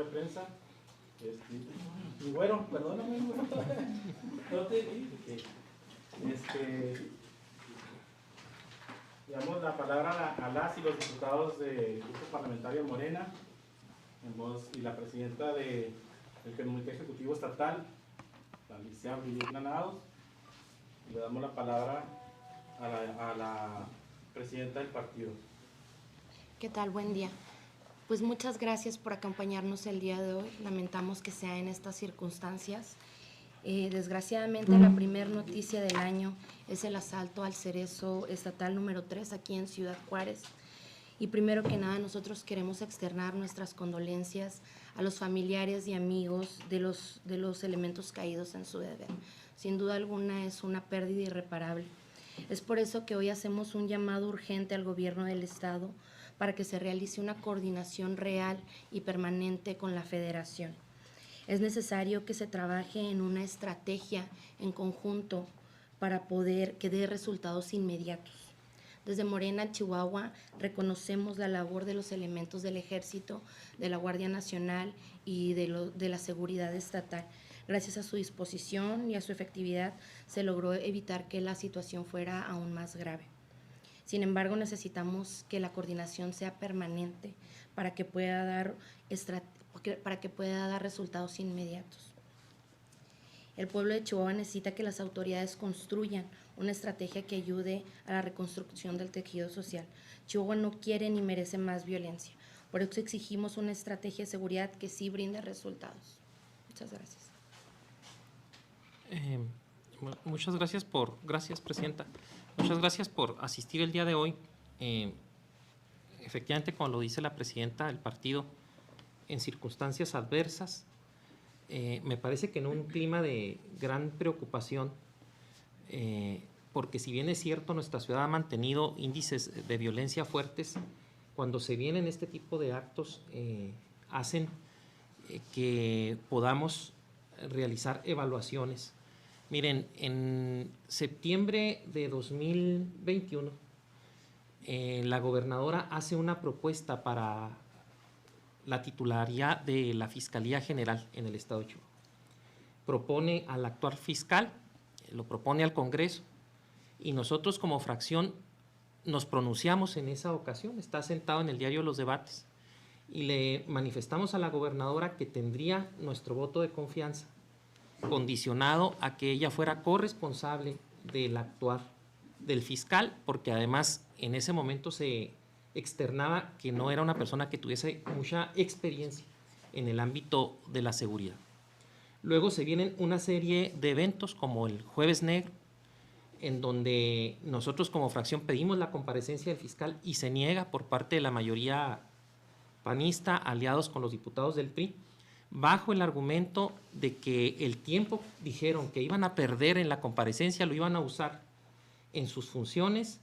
de prensa. Y bueno, perdóname, güero. No te vi. Damos la palabra a las y los diputados del Grupo Parlamentario Morena, en voz y la presidenta del Comité Ejecutivo Estatal, la licenciada Brigitte Granados. Le damos la palabra a la presidenta del partido. ¿Qué tal? Buen día. Pues muchas gracias por acompañarnos el día de hoy. Lamentamos que sea en estas circunstancias. Desgraciadamente, la primera noticia del año es el asalto al Cerezo Estatal número 3 aquí en Ciudad Juárez. Y primero que nada, nosotros queremos externar nuestras condolencias a los familiares y amigos de los elementos caídos en su deber. Sin duda alguna es una pérdida irreparable. Es por eso que hoy hacemos un llamado urgente al gobierno del Estado para que se realice una coordinación real y permanente con la Federación. Es necesario que se trabaje en una estrategia en conjunto para poder que dé resultados inmediatos. Desde Morena, Chihuahua, reconocemos la labor de los elementos del Ejército, de la Guardia Nacional y de la seguridad estatal. Gracias a su disposición y a su efectividad se logró evitar que la situación fuera aún más grave. Sin embargo, necesitamos que la coordinación sea permanente para que pueda dar resultados inmediatos. El pueblo de Chihuahua necesita que las autoridades construyan una estrategia que ayude a la reconstrucción del tejido social. Chihuahua no quiere ni merece más violencia. Por eso exigimos una estrategia de seguridad que sí brinde resultados. Muchas gracias. Gracias, Presidenta. Muchas gracias por asistir el día de hoy. Efectivamente, como lo dice la Presidenta del partido, en circunstancias adversas, me parece que en un clima de gran preocupación, porque si bien es cierto, nuestra ciudad ha mantenido índices de violencia fuertes, cuando se vienen este tipo de actos, hacen que podamos realizar evaluaciones. Miren, en septiembre de 2021, la gobernadora hace una propuesta para la titularidad de la Fiscalía General en el Estado de Chihuahua. Propone al actual fiscal, lo propone al Congreso, y nosotros como fracción nos pronunciamos en esa ocasión, está sentado en el diario Los Debates, y le manifestamos a la gobernadora que tendría nuestro voto de confianza, condicionado a que ella fuera corresponsable del actuar del fiscal, porque además en ese momento se externaba que no era una persona que tuviese mucha experiencia en el ámbito de la seguridad. Luego se vienen una serie de eventos como el Jueves Negro, en donde nosotros como fracción pedimos la comparecencia del fiscal y se niega por parte de la mayoría panista, aliados con los diputados del PRI, bajo el argumento de que el tiempo, dijeron, que iban a perder en la comparecencia, lo iban a usar en sus funciones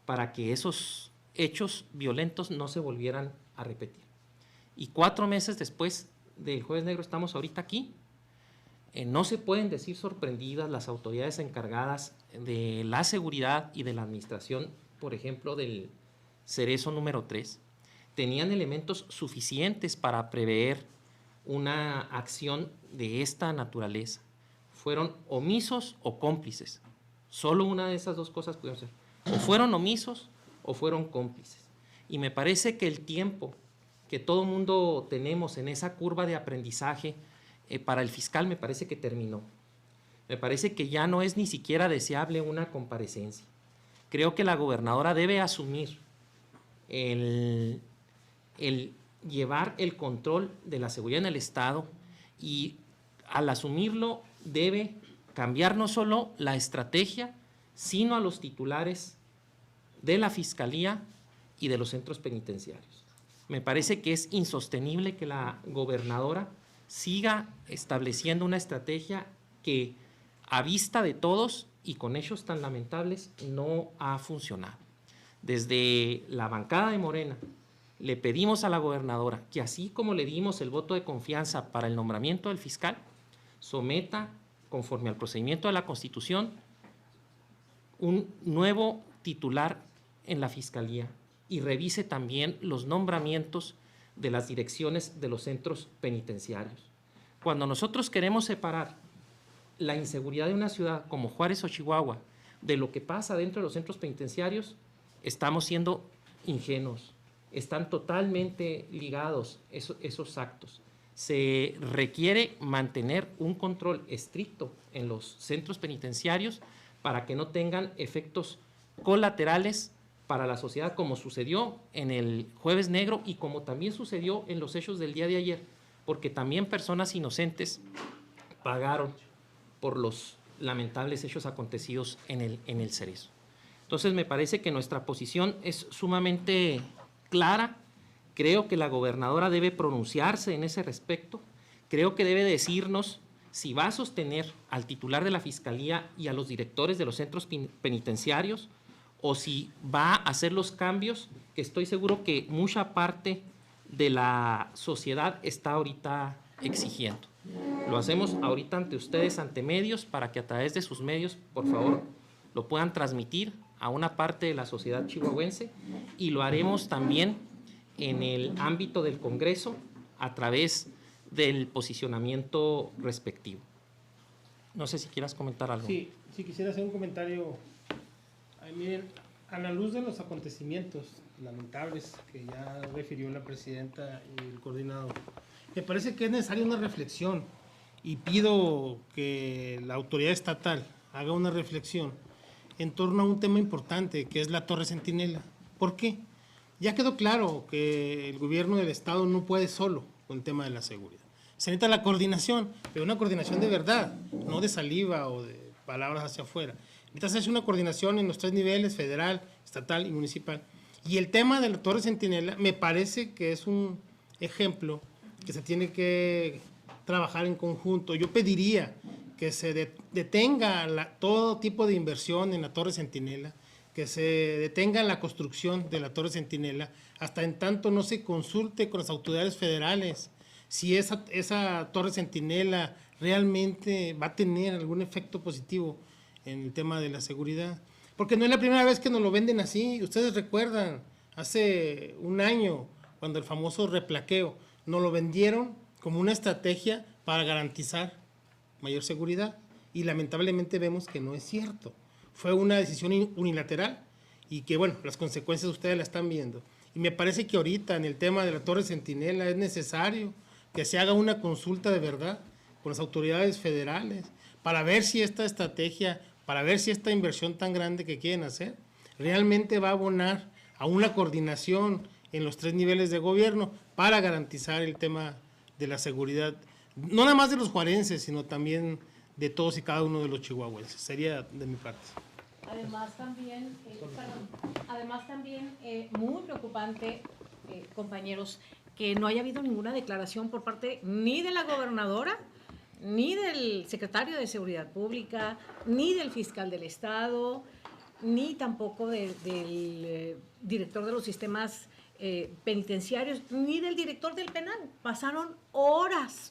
para que esos hechos violentos no se volvieran a repetir. Y 4 meses después del Jueves Negro estamos ahorita aquí. No se pueden decir sorprendidas las autoridades encargadas de la seguridad y de la administración, por ejemplo, del Cerezo número 3. Tenían elementos suficientes para prever una acción de esta naturaleza. Fueron omisos o cómplices. Solo una de esas dos cosas pudieron ser. O fueron omisos o fueron cómplices. Y me parece que el tiempo que todo mundo tenemos en esa curva de aprendizaje para el fiscal me parece que terminó. Me parece que ya no es ni siquiera deseable una comparecencia. Creo que la gobernadora debe asumir el llevar el control de la seguridad en el Estado, y al asumirlo debe cambiar no solo la estrategia, sino a los titulares de la Fiscalía y de los centros penitenciarios. Me parece que es insostenible que la gobernadora siga estableciendo una estrategia que a vista de todos y con hechos tan lamentables no ha funcionado. Desde la bancada de Morena le pedimos a la gobernadora que, así como le dimos el voto de confianza para el nombramiento del fiscal, someta, conforme al procedimiento de la Constitución, un nuevo titular en la Fiscalía y revise también los nombramientos de las direcciones de los centros penitenciarios. Cuando nosotros queremos separar la inseguridad de una ciudad como Juárez o Chihuahua de lo que pasa dentro de los centros penitenciarios, estamos siendo ingenuos. Están totalmente ligados esos actos. Se requiere mantener un control estricto en los centros penitenciarios para que no tengan efectos colaterales para la sociedad, como sucedió en el Jueves Negro y como también sucedió en los hechos del día de ayer, porque también personas inocentes pagaron por los lamentables hechos acontecidos en el Cerezo. Entonces me parece que nuestra posición es sumamente clara. Creo que la gobernadora debe pronunciarse en ese respecto. Creo que debe decirnos si va a sostener al titular de la Fiscalía y a los directores de los centros penitenciarios o si va a hacer los cambios que estoy seguro que mucha parte de la sociedad está ahorita exigiendo. Lo hacemos ahorita ante ustedes, ante medios, para que a través de sus medios, por favor, lo puedan transmitir a una parte de la sociedad chihuahuense, y lo haremos también en el ámbito del Congreso a través del posicionamiento respectivo. No sé si quieras comentar algo. Sí, quisiera hacer un comentario. Ay, miren, a la luz de los acontecimientos lamentables que ya refirió la presidenta y el coordinador, me parece que es necesaria una reflexión, y pido que la autoridad estatal haga una reflexión en torno a un tema importante, que es la Torre Centinela. ¿Por qué? Ya quedó claro que el gobierno del estado no puede solo con el tema de la seguridad. Se necesita la coordinación, pero una coordinación de verdad, no de saliva o de palabras hacia afuera. Necesita hacerse una coordinación en los 3 niveles, federal, estatal y municipal. Y el tema de la Torre Centinela me parece que es un ejemplo que se tiene que trabajar en conjunto. Yo pediría que se detenga todo tipo de inversión en la Torre Centinela, que se detenga la construcción de la Torre Centinela, hasta en tanto no se consulte con las autoridades federales si esa Torre Centinela realmente va a tener algún efecto positivo en el tema de la seguridad. Porque no es la primera vez que nos lo venden así. Ustedes recuerdan, hace un año, cuando el famoso replaqueo, nos lo vendieron como una estrategia para garantizar mayor seguridad, y lamentablemente vemos que no es cierto. Fue una decisión unilateral y que, bueno, las consecuencias ustedes la están viendo. Y me parece que ahorita en el tema de la Torre Centinela es necesario que se haga una consulta de verdad con las autoridades federales para ver si esta estrategia, para ver si esta inversión tan grande que quieren hacer realmente va a abonar a una coordinación en los 3 niveles de gobierno para garantizar el tema de la seguridad, no nada más de los juarenses, sino también de todos y cada uno de los chihuahuenses. Sería de mi parte. Además también muy preocupante, compañeros, que no haya habido ninguna declaración por parte ni de la gobernadora, ni del secretario de Seguridad Pública, ni del fiscal del Estado, ni tampoco del director de los sistemas penitenciarios, ni del director del penal. Pasaron horas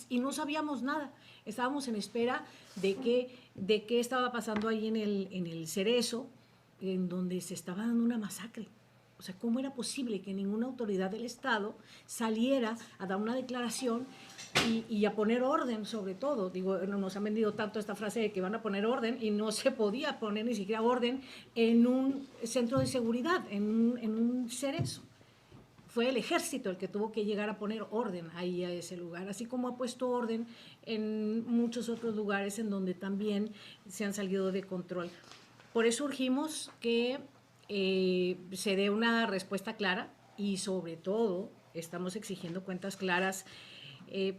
y no sabíamos nada. Estábamos en espera de qué estaba pasando ahí en el Cerezo, en donde se estaba dando una masacre. O sea, ¿cómo era posible que ninguna autoridad del Estado saliera a dar una declaración y a poner orden, sobre todo? Digo, nos han vendido tanto esta frase de que van a poner orden, y no se podía poner ni siquiera orden en un centro de seguridad, en un Cerezo. Fue el ejército el que tuvo que llegar a poner orden ahí a ese lugar, así como ha puesto orden en muchos otros lugares en donde también se han salido de control. Por eso urgimos que se dé una respuesta clara, y sobre todo estamos exigiendo cuentas claras,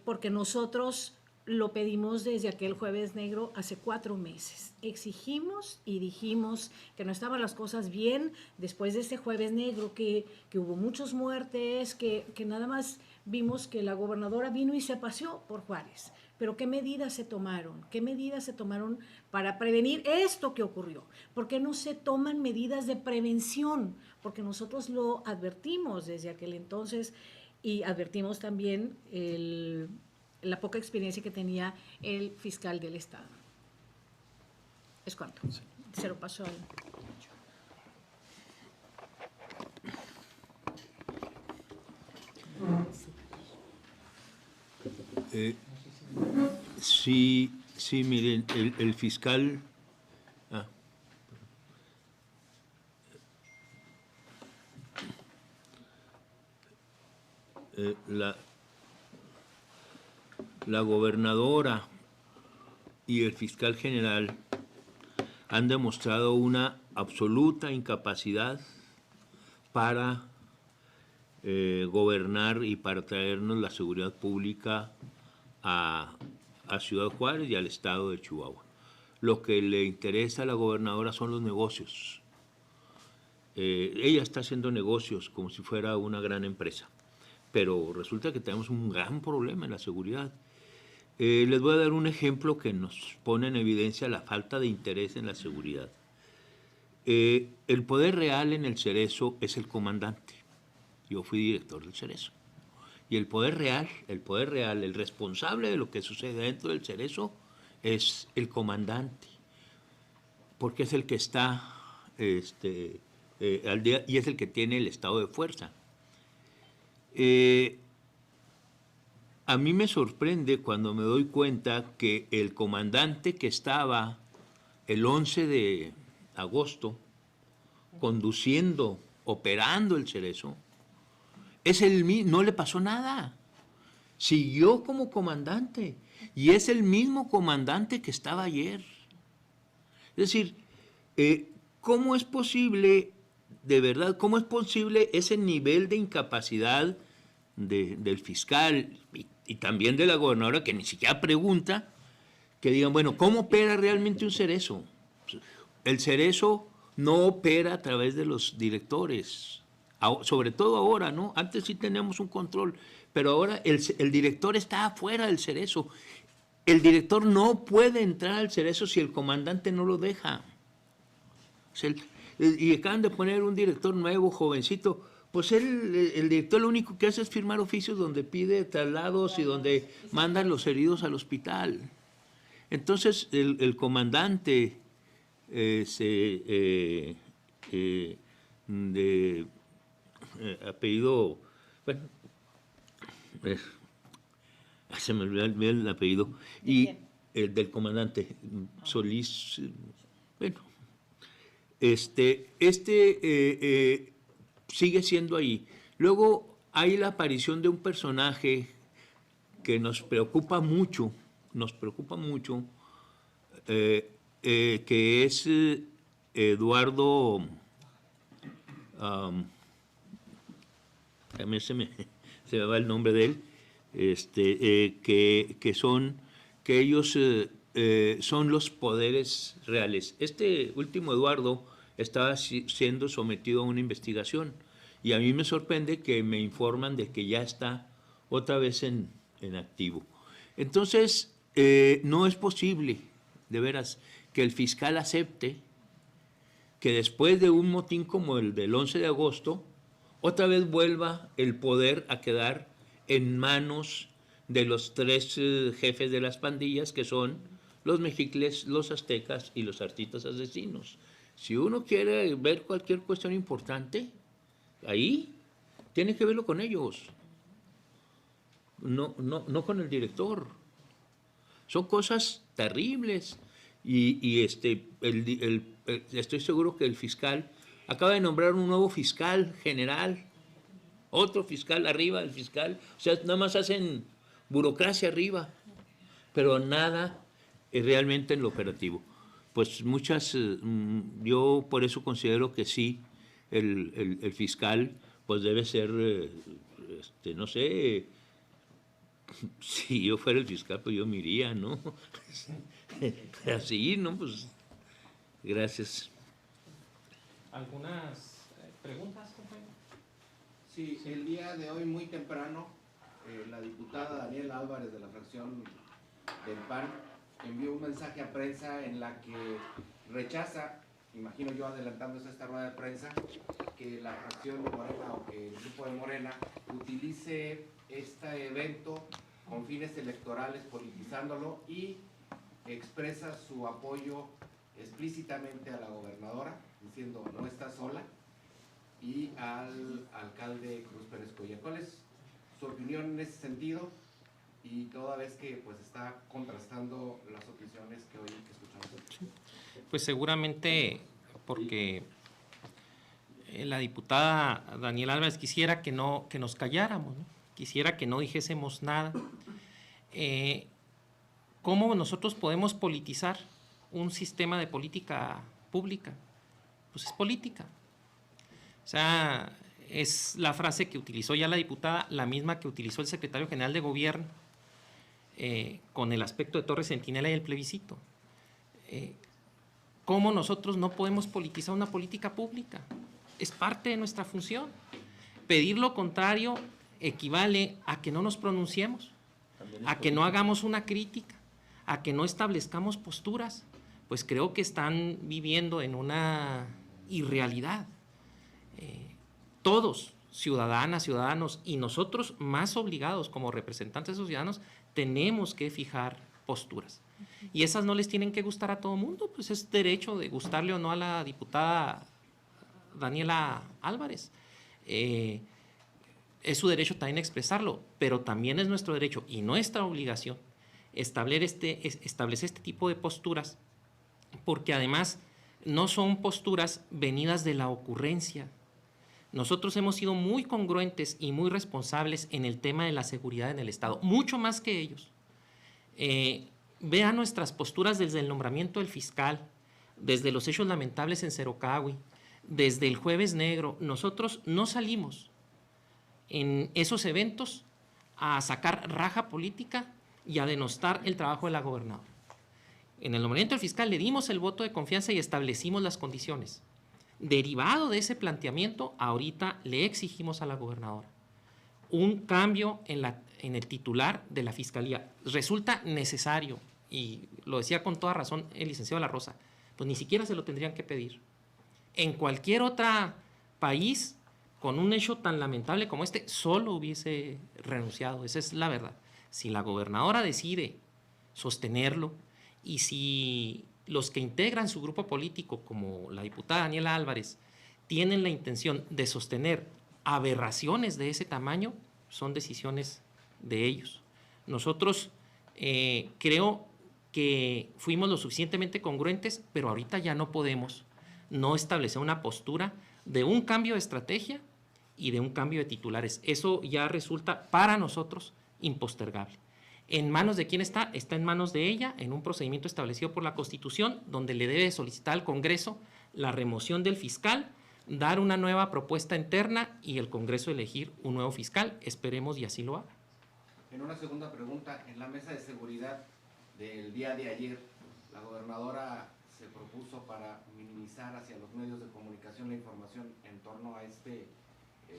porque nosotros lo pedimos desde aquel Jueves Negro hace 4 meses. Exigimos y dijimos que no estaban las cosas bien después de ese Jueves Negro, que hubo muchas muertes, que nada más vimos que la gobernadora vino y se paseó por Juárez. Pero ¿qué medidas se tomaron? ¿Qué medidas se tomaron para prevenir esto que ocurrió? ¿Por qué no se toman medidas de prevención? Porque nosotros lo advertimos desde aquel entonces, y advertimos también la poca experiencia que tenía el fiscal del Estado. ¿Es cuánto? Se lo paso al... Sí, sí, miren, el fiscal... la gobernadora y el fiscal general han demostrado una absoluta incapacidad para gobernar y para traernos la seguridad pública a Ciudad Juárez y al estado de Chihuahua. Lo que le interesa a la gobernadora son los negocios. Ella está haciendo negocios como si fuera una gran empresa, pero resulta que tenemos un gran problema en la seguridad. Les voy a dar un ejemplo que nos pone en evidencia la falta de interés en la seguridad. El poder real en el Cerezo es el comandante. Yo fui director del Cerezo. Y el poder real, el responsable de lo que sucede dentro del Cerezo es el comandante, porque es el que está al día y es el que tiene el estado de fuerza. A mí me sorprende cuando me doy cuenta que el comandante que estaba el 11 de agosto conduciendo, operando el Cerezo, es el mismo, no le pasó nada. Siguió como comandante y es el mismo comandante que estaba ayer. Es decir, ¿cómo es posible, de verdad, cómo es posible ese nivel de incapacidad del fiscal y también de la gobernadora, que ni siquiera pregunta, que digan, bueno, ¿cómo opera realmente un Cerezo? El Cerezo no opera a través de los directores, sobre todo ahora, ¿no? Antes sí teníamos un control, pero ahora el director está afuera del Cerezo. El director no puede entrar al Cerezo si el comandante no lo deja. Y acaban de poner un director nuevo, jovencito. Pues el director lo único que hace es firmar oficios donde pide traslados y donde mandan los heridos al hospital. Entonces el comandante de apellido, bueno, se me olvidó el apellido, y el del comandante Solís, bueno, sigue siendo ahí. Luego hay la aparición de un personaje que nos preocupa mucho, que es Eduardo, también se me va el nombre de él, que ellos son los poderes reales. Este último Eduardo estaba siendo sometido a una investigación y a mí me sorprende que me informan de que ya está otra vez en activo. Entonces, no es posible, de veras, que el fiscal acepte que después de un motín como el del 11 de agosto, otra vez vuelva el poder a quedar en manos de los tres jefes de las pandillas, que son los mexicles, los aztecas y los artistas asesinos. Si uno quiere ver cualquier cuestión importante, ahí tiene que verlo con ellos, no con el director. Son cosas terribles y estoy seguro que el fiscal acaba de nombrar un nuevo fiscal general, otro fiscal arriba del fiscal, o sea, nada más hacen burocracia arriba, pero nada realmente en lo operativo. Pues yo por eso considero que sí, el fiscal pues debe ser, no sé, si yo fuera el fiscal pues yo me iría, ¿no? Así, ¿no? Pues gracias. ¿Algunas preguntas, compañero? Sí, el día de hoy muy temprano, la diputada Daniela Álvarez de la fracción del PAN envió un mensaje a prensa en la que rechaza, imagino yo adelantándose a esta rueda de prensa, que la fracción de Morena o que el grupo de Morena utilice este evento con fines electorales, politizándolo, y expresa su apoyo explícitamente a la gobernadora, diciendo no está sola, y al alcalde Cruz Pérez Coya. ¿Cuál es su opinión en ese sentido, y toda vez que pues está contrastando las opiniones que hoy escuchamos. Pues seguramente porque la diputada Daniela Álvarez quisiera que nos calláramos, ¿no? Quisiera que no dijésemos nada. ¿Cómo nosotros podemos politizar un sistema de política pública? Pues es política. O sea, es la frase que utilizó ya la diputada, la misma que utilizó el secretario general de Gobierno con el aspecto de Torre Centinela y el plebiscito. ¿Cómo nosotros no podemos politizar una política pública? Es parte de nuestra función. Pedir lo contrario equivale a que no nos pronunciemos, a que no hagamos una crítica, a que no establezcamos posturas. Pues creo que están viviendo en una irrealidad. Todos, ciudadanas, ciudadanos, y nosotros más obligados como representantes de esos ciudadanos, tenemos que fijar posturas. Y esas no les tienen que gustar a todo el mundo, pues es derecho de gustarle o no a la diputada Daniela Álvarez. Es su derecho también expresarlo, pero también es nuestro derecho y nuestra obligación establecer este tipo de posturas, porque además no son posturas venidas de la ocurrencia. Nosotros hemos sido muy congruentes y muy responsables en el tema de la seguridad en el Estado, mucho más que ellos. Vean nuestras posturas desde el nombramiento del fiscal, desde los hechos lamentables en Cerocahui, desde el Jueves Negro. Nosotros no salimos en esos eventos a sacar raja política y a denostar el trabajo de la gobernadora. En el nombramiento del fiscal le dimos el voto de confianza y establecimos las condiciones. Derivado de ese planteamiento, ahorita le exigimos a la gobernadora un cambio en el titular de la Fiscalía. Resulta necesario, y lo decía con toda razón el licenciado La Rosa, pues ni siquiera se lo tendrían que pedir. En cualquier otro país, con un hecho tan lamentable como este, solo hubiese renunciado. Esa es la verdad. Si la gobernadora decide sostenerlo, y si los que integran su grupo político, como la diputada Daniela Álvarez, tienen la intención de sostener aberraciones de ese tamaño, son decisiones de ellos. Nosotros creo que fuimos lo suficientemente congruentes, pero ahorita ya no podemos no establecer una postura de un cambio de estrategia y de un cambio de titulares. Eso ya resulta para nosotros impostergable. ¿En manos de quién está? Está en manos de ella, en un procedimiento establecido por la Constitución, donde le debe solicitar al Congreso la remoción del fiscal, dar una nueva propuesta interna y el Congreso elegir un nuevo fiscal. Esperemos y así lo haga. En una segunda pregunta, en la mesa de seguridad del día de ayer, la gobernadora se propuso para minimizar hacia los medios de comunicación la información en torno a este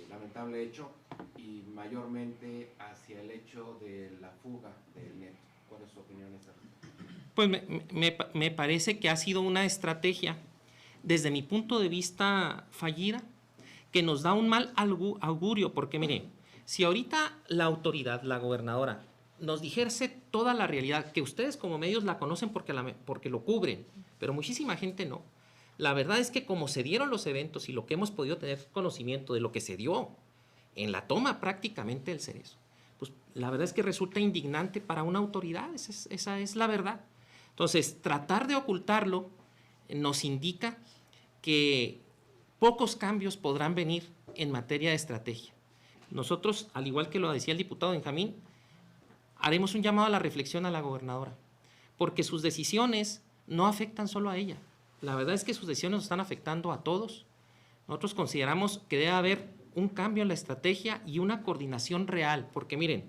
lamentable hecho y mayormente hacia el hecho de la fuga del neto. ¿Cuál es su opinión en ese respecto? Pues me parece que ha sido una estrategia, desde mi punto de vista fallida, que nos da un mal augurio, porque mire, si ahorita la autoridad, la gobernadora, nos dijese toda la realidad, que ustedes como medios la conocen porque lo cubren, pero muchísima gente no. La verdad es que como se dieron los eventos y lo que hemos podido tener conocimiento de lo que se dio en la toma prácticamente del Cerezo, pues la verdad es que resulta indignante para una autoridad, esa es la verdad. Entonces, tratar de ocultarlo nos indica que pocos cambios podrán venir en materia de estrategia. Nosotros, al igual que lo decía el diputado Benjamín, haremos un llamado a la reflexión a la gobernadora, porque sus decisiones no afectan solo a ella. La verdad es que sus decisiones nos están afectando a todos. Nosotros consideramos que debe haber un cambio en la estrategia y una coordinación real, porque miren,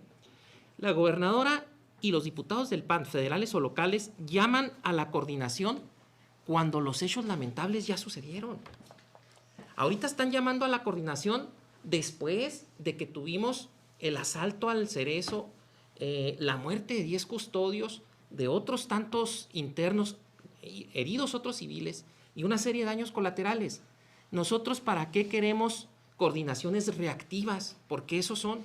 la gobernadora y los diputados del PAN, federales o locales, llaman a la coordinación cuando los hechos lamentables ya sucedieron. Ahorita están llamando a la coordinación después de que tuvimos el asalto al Cerezo, la muerte de 10 custodios, de otros tantos internos, heridos otros civiles y una serie de daños colaterales. Nosotros, ¿para qué queremos coordinaciones reactivas? Porque eso son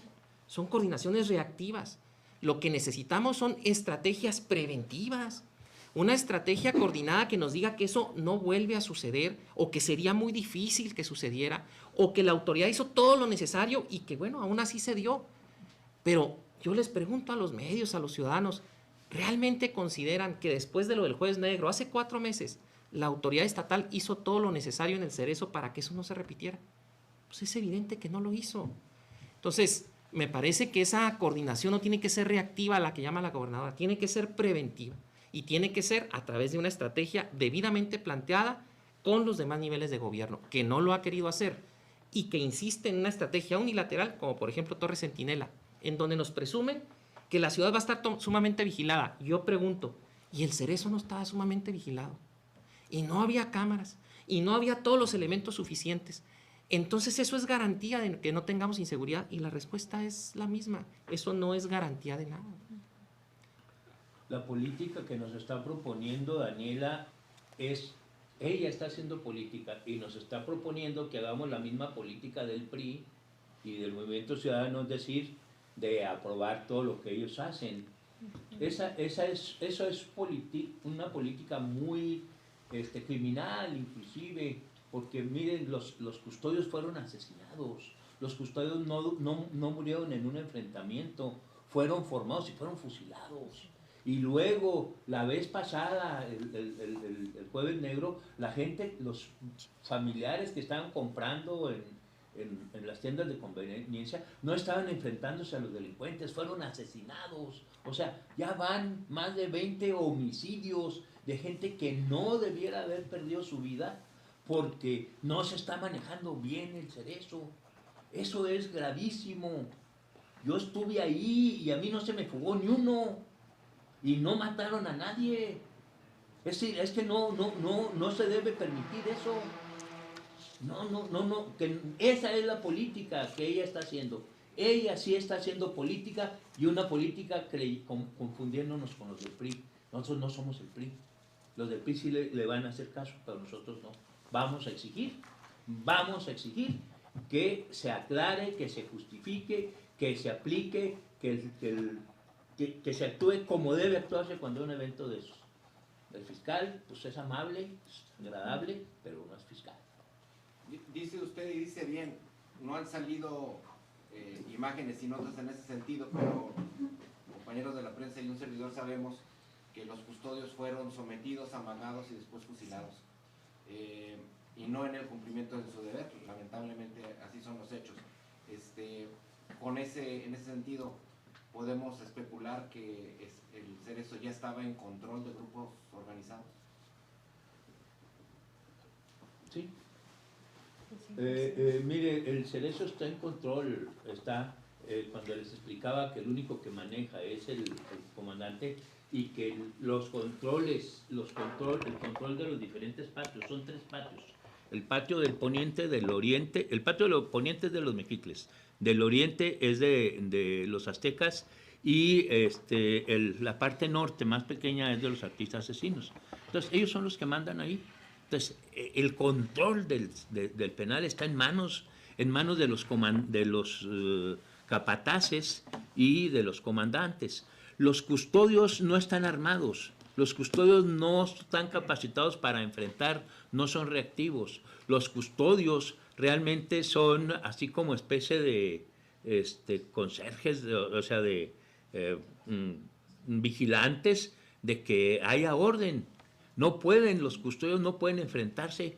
coordinaciones reactivas. Lo que necesitamos son estrategias preventivas. Una estrategia coordinada que nos diga que eso no vuelve a suceder, o que sería muy difícil que sucediera, o que la autoridad hizo todo lo necesario y que, bueno, aún así se dio. Pero yo les pregunto a los medios, a los ciudadanos, ¿realmente consideran que después de lo del Jueves Negro, hace 4 meses, la autoridad estatal hizo todo lo necesario en el Cerezo para que eso no se repitiera? Pues es evidente que no lo hizo. Entonces, me parece que esa coordinación no tiene que ser reactiva, la que llama la gobernadora, tiene que ser preventiva y tiene que ser a través de una estrategia debidamente planteada con los demás niveles de gobierno, que no lo ha querido hacer y que insiste en una estrategia unilateral, como por ejemplo Torre Centinela, en donde nos presumen que la ciudad va a estar sumamente vigilada. Yo pregunto, ¿y el Cerezo no estaba sumamente vigilado? Y no había cámaras, y no había todos los elementos suficientes. Entonces eso es garantía de que no tengamos inseguridad, y la respuesta es la misma. Eso no es garantía de nada. La política que nos está proponiendo Daniela ella está haciendo política y nos está proponiendo que hagamos la misma política del PRI y del Movimiento Ciudadano, es decir, de aprobar todo lo que ellos hacen. Eso es una política muy criminal, inclusive, porque miren, los custodios fueron asesinados, los custodios no murieron en un enfrentamiento, fueron formados y fueron fusilados. Y luego, la vez pasada, el Jueves Negro, la gente, los familiares que estaban comprando en las tiendas de conveniencia, no estaban enfrentándose a los delincuentes, fueron asesinados. O sea, ya van más de 20 homicidios de gente que no debiera haber perdido su vida porque no se está manejando bien el Cerezo. Eso es gravísimo. Yo estuve ahí y a mí no se me fugó ni uno. Y no mataron a nadie. Es que no se debe permitir eso. No, que esa es la política que ella está haciendo. Ella sí está haciendo política y una política confundiéndonos con los del PRI. Nosotros no somos el PRI. Los del PRI sí le van a hacer caso, pero nosotros no. Vamos a exigir que se aclare, que se justifique, que se aplique, que se actúe como debe actuarse cuando hay un evento de esos. El fiscal, pues es amable, es agradable, pero no es fiscal. Dice usted y dice bien, no han salido imágenes y notas en ese sentido, pero compañeros de la prensa y un servidor sabemos que los custodios fueron sometidos, amagados y después fusilados. Y no en el cumplimiento de su deber, lamentablemente así son los hechos. En ese sentido, podemos especular que el Cerezo ya estaba en control de grupos organizados. Sí. Mire, el Cerezo está en control, cuando les explicaba que el único que maneja es el comandante y que el control de los diferentes patios, son 3 patios. El patio del poniente, del oriente, el patio de los ponientes de los Mequicles, del oriente es de los aztecas y la parte norte más pequeña es de los artistas asesinos. Entonces ellos son los que mandan ahí. Entonces el control del penal está en manos de los capataces y de los comandantes. Los custodios no están armados. Los custodios no están capacitados para enfrentar, no son reactivos. Los custodios realmente son así como especie de conserjes, vigilantes de que haya orden. Los custodios no pueden enfrentarse.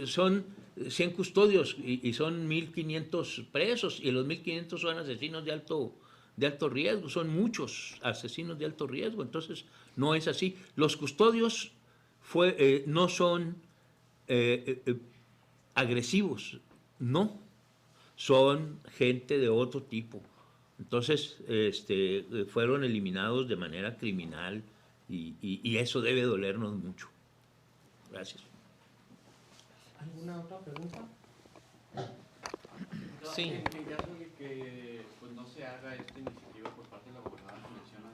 Son 100 custodios y son 1.500 presos, y los 1.500 son asesinos de alto riesgo, son muchos asesinos de alto riesgo, entonces no es así. Los custodios no son agresivos, no, son gente de otro tipo. Entonces fueron eliminados de manera criminal y eso debe dolernos mucho. Gracias. ¿Alguna otra pregunta? Sí. En caso de que pues, no se haga esta iniciativa por parte de la gobernadora que menciona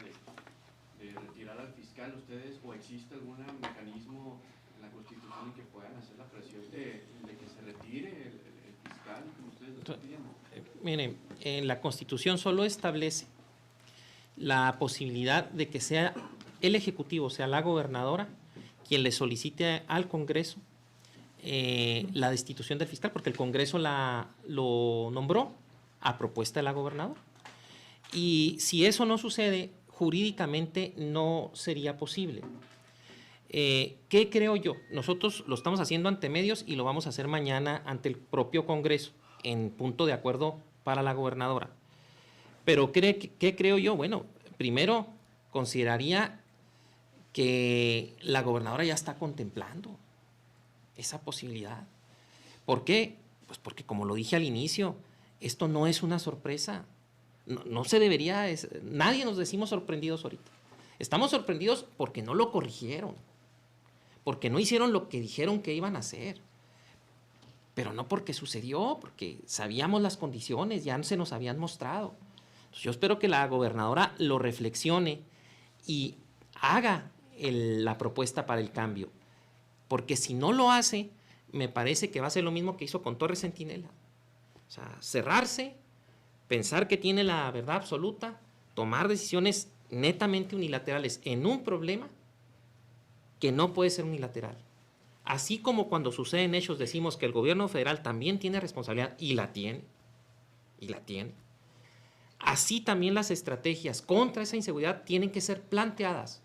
de retirar al fiscal, ¿ustedes o existe algún mecanismo en la Constitución en que puedan hacer la presión de que se retire el fiscal, como ustedes lo están pidiendo? Miren, la Constitución solo establece la posibilidad de que sea el Ejecutivo, o sea, la gobernadora, quien le solicite al Congreso la destitución del fiscal, porque el Congreso lo nombró a propuesta de la gobernadora. Y si eso no sucede, jurídicamente no sería posible. ¿Qué creo yo? Nosotros lo estamos haciendo ante medios y lo vamos a hacer mañana ante el propio Congreso, en punto de acuerdo para la gobernadora. Pero ¿qué creo yo? Bueno, primero consideraría que la gobernadora ya está contemplando esa posibilidad. ¿Por qué? Pues porque, como lo dije al inicio, esto no es una sorpresa. No se debería, nadie nos decimos sorprendidos ahorita. Estamos sorprendidos porque no lo corrigieron, porque no hicieron lo que dijeron que iban a hacer, pero no porque sucedió, porque sabíamos las condiciones, ya se nos habían mostrado. Entonces, yo espero que la gobernadora lo reflexione y haga la propuesta para el cambio, porque si no lo hace, me parece que va a ser lo mismo que hizo con Torres Centinela. O sea, cerrarse, pensar que tiene la verdad absoluta, tomar decisiones netamente unilaterales en un problema que no puede ser unilateral. Así como cuando suceden hechos decimos que el gobierno federal también tiene responsabilidad, y la tiene, así también las estrategias contra esa inseguridad tienen que ser planteadas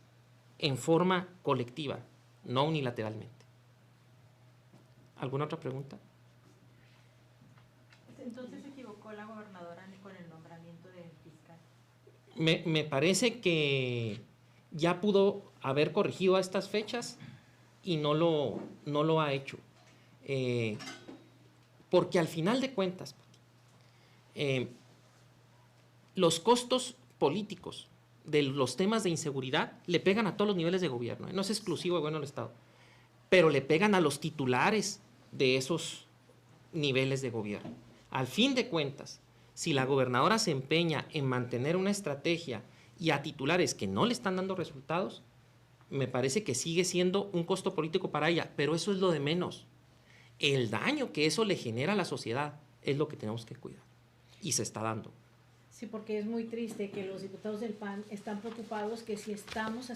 en forma colectiva, no unilateralmente. ¿Alguna otra pregunta? Entonces se equivocó la gobernadora con el nombramiento del fiscal. Me parece que ya pudo haber corregido a estas fechas y no lo ha hecho. Porque al final de cuentas, los costos políticos de los temas de inseguridad le pegan a todos los niveles de gobierno. No es exclusivo del gobierno del Estado, pero le pegan a los titulares de esos niveles de gobierno. Al fin de cuentas, si la gobernadora se empeña en mantener una estrategia y a titulares que no le están dando resultados, me parece que sigue siendo un costo político para ella, pero eso es lo de menos. El daño que eso le genera a la sociedad es lo que tenemos que cuidar, y se está dando. Sí, porque es muy triste que los diputados del PAN están preocupados que si estamos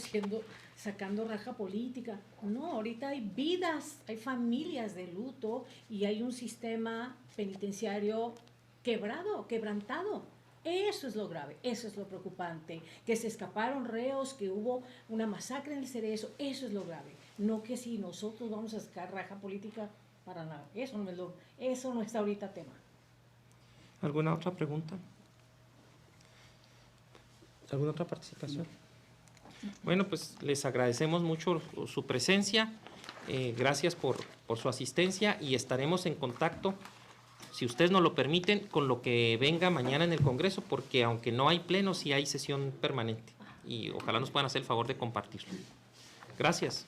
sacando raja política. No, ahorita hay vidas, hay familias de luto y hay un sistema penitenciario quebrantado. Eso es lo grave, eso es lo preocupante. Que se escaparon reos, que hubo una masacre en el Cerezo, eso es lo grave. No que si nosotros vamos a sacar raja política, para nada. Eso no está ahorita tema. ¿Alguna otra pregunta? ¿Alguna otra participación? Bueno, pues les agradecemos mucho su presencia, gracias por su asistencia y estaremos en contacto, si ustedes nos lo permiten, con lo que venga mañana en el Congreso, porque aunque no hay pleno, sí hay sesión permanente y ojalá nos puedan hacer el favor de compartirlo. Gracias.